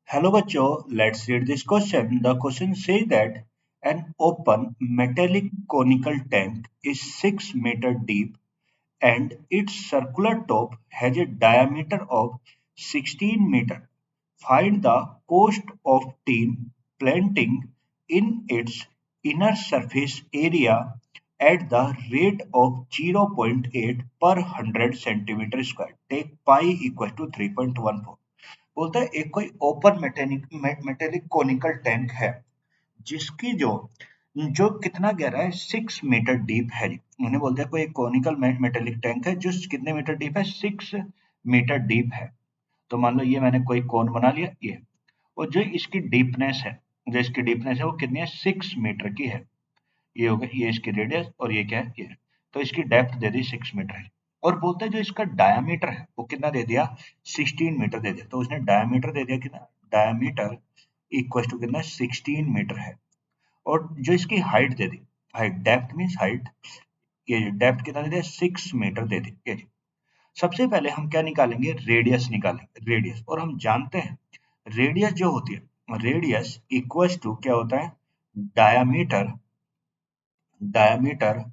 Hello bachcho, let's read this question. The question says that an open metallic conical tank is 6 meter deep and its circular top has a diameter of 16 meter. Find the cost of tin planting in its inner surface area at the rate of 0.8 per 100 centimeter square. Take pi equal to 3.14. बोलता है एक कोई open metallic conical tank है जिसकी जो जो कितना गहरा है 6 मीटर डीप है जी। उन्हें बोलते हैं कोई कोनिकल मेटेलिक टैंक है जो कितने मीटर डीप है 6 मीटर डीप है। तो मान लो ये मैंने कोई कोन बना लिया ये, और जो इसकी डीपनेस है, जो इसकी डीपनेस है वो कितनी है 6 मीटर की है। ये हो गया, ये इसकी रेडियस और ये क्या है ये। तो इसकी डेप्थ दे दी 6 मीटर है। और बोलते हैं जो इसका डायमीटर है वो कितना दे दिया 16 मीटर दे दिया। तो उसने डायमीटर दे दिया कितना, डायमीटर इक्वल टू कितना 16 मीटर है। और जो इसकी हाइट दे दी, हाइट डेप्थ मीन्स हाइट, ये डेप्थ कितना दे दिया 6 मीटर दे दी ये। सबसे पहले हम क्या निकालेंगे, रेडियस निकालेंगे, रेडियस। और हम जानते हैं रेडियस जो होती है, रेडियस इक्वल टू क्या होता है डायमीटर, डायमीटर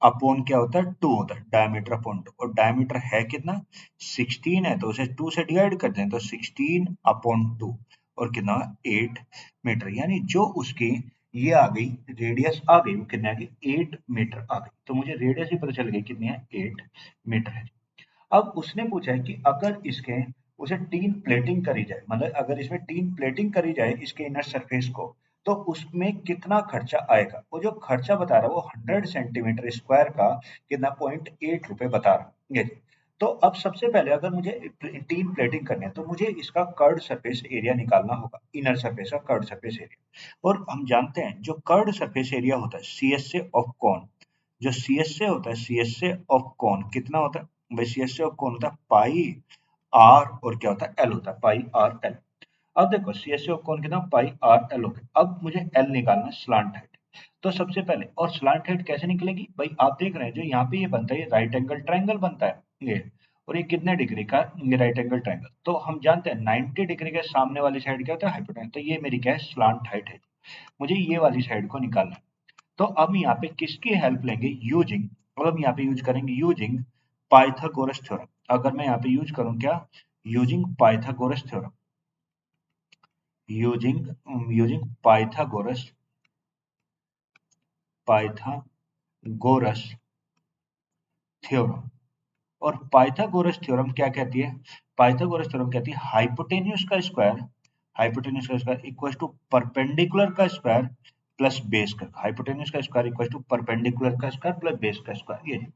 अपॉन क्या होता है 2 होता है, डायमीटर अपॉन 2। और डायमीटर है कितना 16 है, तो उसे 2 से डिवाइड करते हैं तो 16 अपॉन 2 और कितना 8 मीटर। यानी जो उसकी ये आ गई रेडियस आ गई वो कितनी आ गई 8 मीटर आ गई। तो मुझे रेडियस ही पता चल गई कितनी है 8 मीटर है। अब उसने पूछा है कि अगर इसके उसे टीन प्लेटिंग करी जाए, मतलब अगर इसमें टीन प्लेटिंग करी जाए इसके इनर सरफेस को, तो उसमें कितना खर्चा आएगा। वो जो खर्चा बता रहा है वो 100 सेंटीमीटर स्क्वायर का कितना 0.8 रुपए बता रहा है ये। तो अब सबसे पहले अगर मुझे टीन प्लेटिंग करनी है तो मुझे इसका कर्ड सरफेस एरिया निकालना होगा, इनर सरफेस का कर्ड सरफेस एरिया। और हम जानते हैं जो कर्ड सरफेस एरिया होता है C S A of cone, जो सी एस ए होता है C S A of cone कितना होता है भाई, C S A of cone होता है पाई आर और क्या होता है एल होता है पाई आर एल। अब देखो सी एस सी ऑफ कौन कितना पाई आर एल हो गया। अब मुझे एल निकालना है स्लांट हाइट। तो सबसे पहले, और स्लांट हाइट कैसे निकलेगी भाई, आप देख रहे हैं जो यहाँ पे ये बनता है ये राइट एंगल ट्रायंगल बनता है ये। और ये कितने डिग्री का, ये राइट एंगल ट्रायंगल। तो हम जानते हैं 90 डिग्री के सामने वाली साइड क्या होता है हाइपोटेन्यूज। तो ये मेरी क्या है स्लांट हाइट है। मुझे ये वाली साइड को निकालना है। तो अब यहाँ पे किसकी हेल्प लेंगे, यूजिंग, और हम यहाँ पे यूज करेंगे यूजिंग पाइथागोरस थ्योरम। अगर मैं यहाँ पे यूज करूँ क्या, using Pythagoras theorem, using using Pythagoras theorem. और पाइथागोरस थ्योरम क्या कहती है, पाइथागोरस थ्योरम कहती है हाइपोटेन्यूज का स्क्वायर, हाइपोटेन्यूज का स्क्वायर इक्वल टू परपेंडिकुलर का स्क्वायर प्लस बेस का, हाइपोटेन्यूज का स्क्वायर इक्वल टू परपेंडिकुलर का स्क्वायर प्लस बेस का स्क्वायर ये।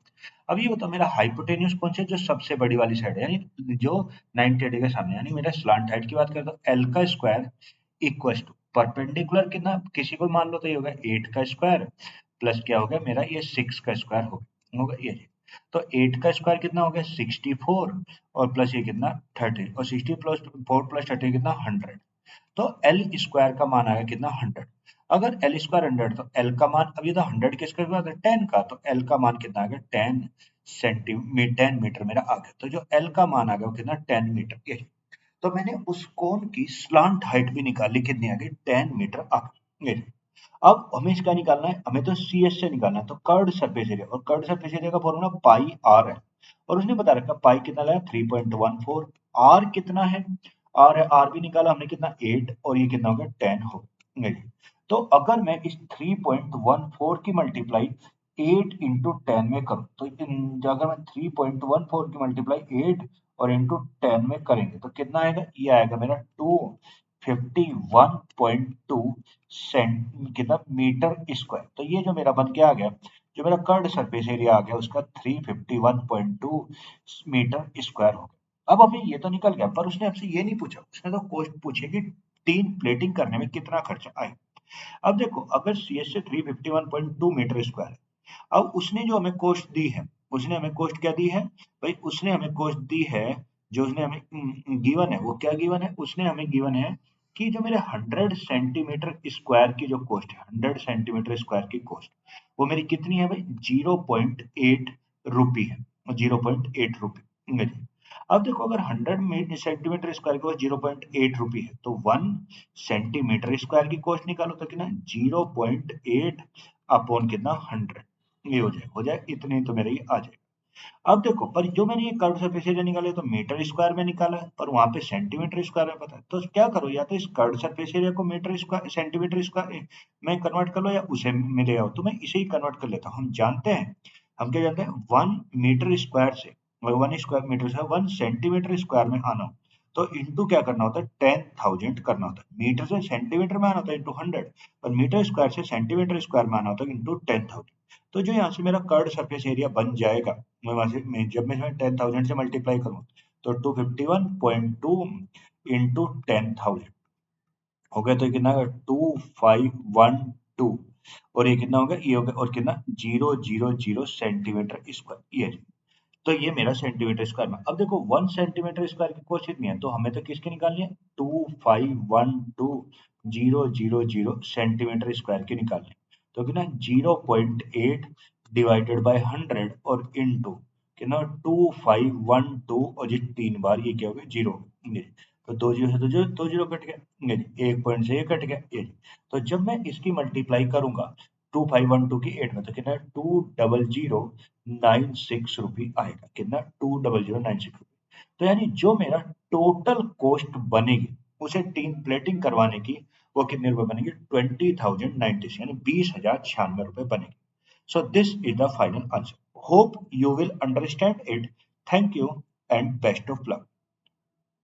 अब ये बताओ मेरा हाइपोटेन्यूज कौन सी है, जो सबसे बड़ी वाली साइड है, यानी जो 90 डिग्री के सामने, यानी मेरा स्लांट हाइट की बात करें तो एल का स्क्वायर इक्वल टू परपेंडिकुलर कितना किसी को मान लो तो ये होगा 8 का स्क्वायर प्लस क्या हो गया मेरा ये 6 का स्क्वायर होगा ये। तो 8 का स्क्वायर कितना हो गया 64 और प्लस ये कितना 30, और 60 प्लस 4 प्लस 30 कितना 100। तो एल स्क्वायर का मान आएगा कितना 100। अगर एल स्क्वायर 100 तो एल का मान, अब ये तो 100 के स्क्वायर बात है 10 का, तो एल का मान कितना आ गया 10 सेंटीमीटर, 10 मीटर मेरा आ गया। तो जो एल का मान आ गया वो कितना 10 मीटर ये। तो मैंने उस कोन की स्लांट हाइट भी निकाली, कितनी आ गई 10 मीटर आ गई ये। अब हमें इसका निकालना है, हमें तो सी एस से निकालना है, तो कर्ड सरफेस एरिया, और कर्ड सरफेस एरिया का फॉर्मूला पाई आर है। और उसने बता रखा पाई कितना लाया 3.14, आर कितना है, आर है, आर भी निकाला हमने कितना 8 और ये कितना हो गया 10 हो गई। तो अगर मैं इस 3.14 की मल्टीप्लाई 8 इंटू 10 में करूं तो अगर मैं 3.14 की मल्टीप्लाई 8 और इंटू 10 में करेंगे तो कितना आएगा, ये आएगा मेरा 251.2 सेंट कितना मीटर स्क्वायर। तो ये जो मेरा बन के आ गया, जो मेरा कर्ड सरफेस एरिया आ गया उसका 351.2 मीटर स्क्वायर हो गया। अब हमें ये तो निकल गया, पर उसने हमसे ये नहीं पूछा, उसने तो कॉस्ट पूछी कि टीन प्लेटिंग करने में कितना खर्चा आए। अब देखो अगर सी एस से 351.2 मीटर स्क्वायर है, अब उसने जो हमें कॉस्ट दी है, उसने हमें कॉस्ट क्या दी है भाई, उसने हमें कॉस्ट दी है, जो उसने हमें गिवन है वो क्या गिवन है, उसने हमें गिवन है कि जो मेरे 100 सेंटीमीटर स्क्वायर की जो कॉस्ट है, 100 सेंटीमीटर स्क्वायर की कॉस्ट वो मेरी कितनी है भाई 0.8 रुपी है, 0.8 रुपी। अब देखो अगर 100 सेंटीमीटर स्क्वायर की कॉस्ट 0.8 रुपी है तो 1 सेंटीमीटर स्क्वायर की कॉस्ट निकालो तो कितना 0.8 अपॉन कितना 100, ये हो जाए इतने तो मेरे ये आ जाए। अब देखो पर जो मैंने ये कर्व सरफेस एरिया निकाला है तो मीटर स्क्वायर में निकाला है, पर वहां पे सेंटीमीटर स्क्वायर में पता है, तो क्या करो या तो इस कर्व सरफेस एरिया को मीटर स्क्वायर सेंटीमीटर स्क्वायर में कन्वर्ट कर लो या उसे में ले आओ, तो मैं इसे ही कन्वर्ट कर लेता हूँ। हम जानते हैं, हम क्या जानते हैं 1 मीटर स्क्वायर से 1 स्क्वायर मीटर से 1 सेंटीमीटर स्क्वायर में आना हो तो इंटू क्या करना होता है 10,000 करना होता है। मीटर से सेंटीमीटर में आना होता है इंटू 100, और मीटर स्क्वायर से सेंटीमीटर स्क्वायर में आना होता है इंटू 10,000। तो जो यहाँ से मेरा कर्व सरफेस एरिया बन जाएगा, मैं वहां से जब मैं 10,000 से मल्टीप्लाई करूँ तो 251.2 इंटू 10,000 हो गया, तो ये कितना 2512, और ये कितना हो गया, ये हो गया, और कितना 000 सेंटीमीटर स्क्वायर, ये। तो ये मेरा सेंटीमीटर स्क्वायर में। अब देखो 1 सेंटीमीटर स्क्वायर की कॉस्ट कितनी है, तो हमें तो किसकी निकालनी है 2512,000 सेंटीमीटर स्क्वायर की निकालनी है। तो कितना 0.8 डिवाइडेड बाय 100 और इनटू कितना 2512, और ये 3 बार ये क्या हो गया 0, ये तो 2 जीरो से 2 जीरो कट गया, ये 1 पॉइंट से ये कट गया, ये। तो जब मैं इसकी मल्टीप्लाई करूंगा 2512 की 8 में तो कितना 200,96 रुपी आएगा, कितना 200,96 रुपी। तो यानी जो मेरा टोटल कॉस्ट बनेगी उसे टीम प्लेटिंग करवाने की, वो कितने रुपए बनेगी 20,096, यानी 20,096 रुपए बनेगी। So this is the final answer. Hope you will understand it. Thank you and best of luck.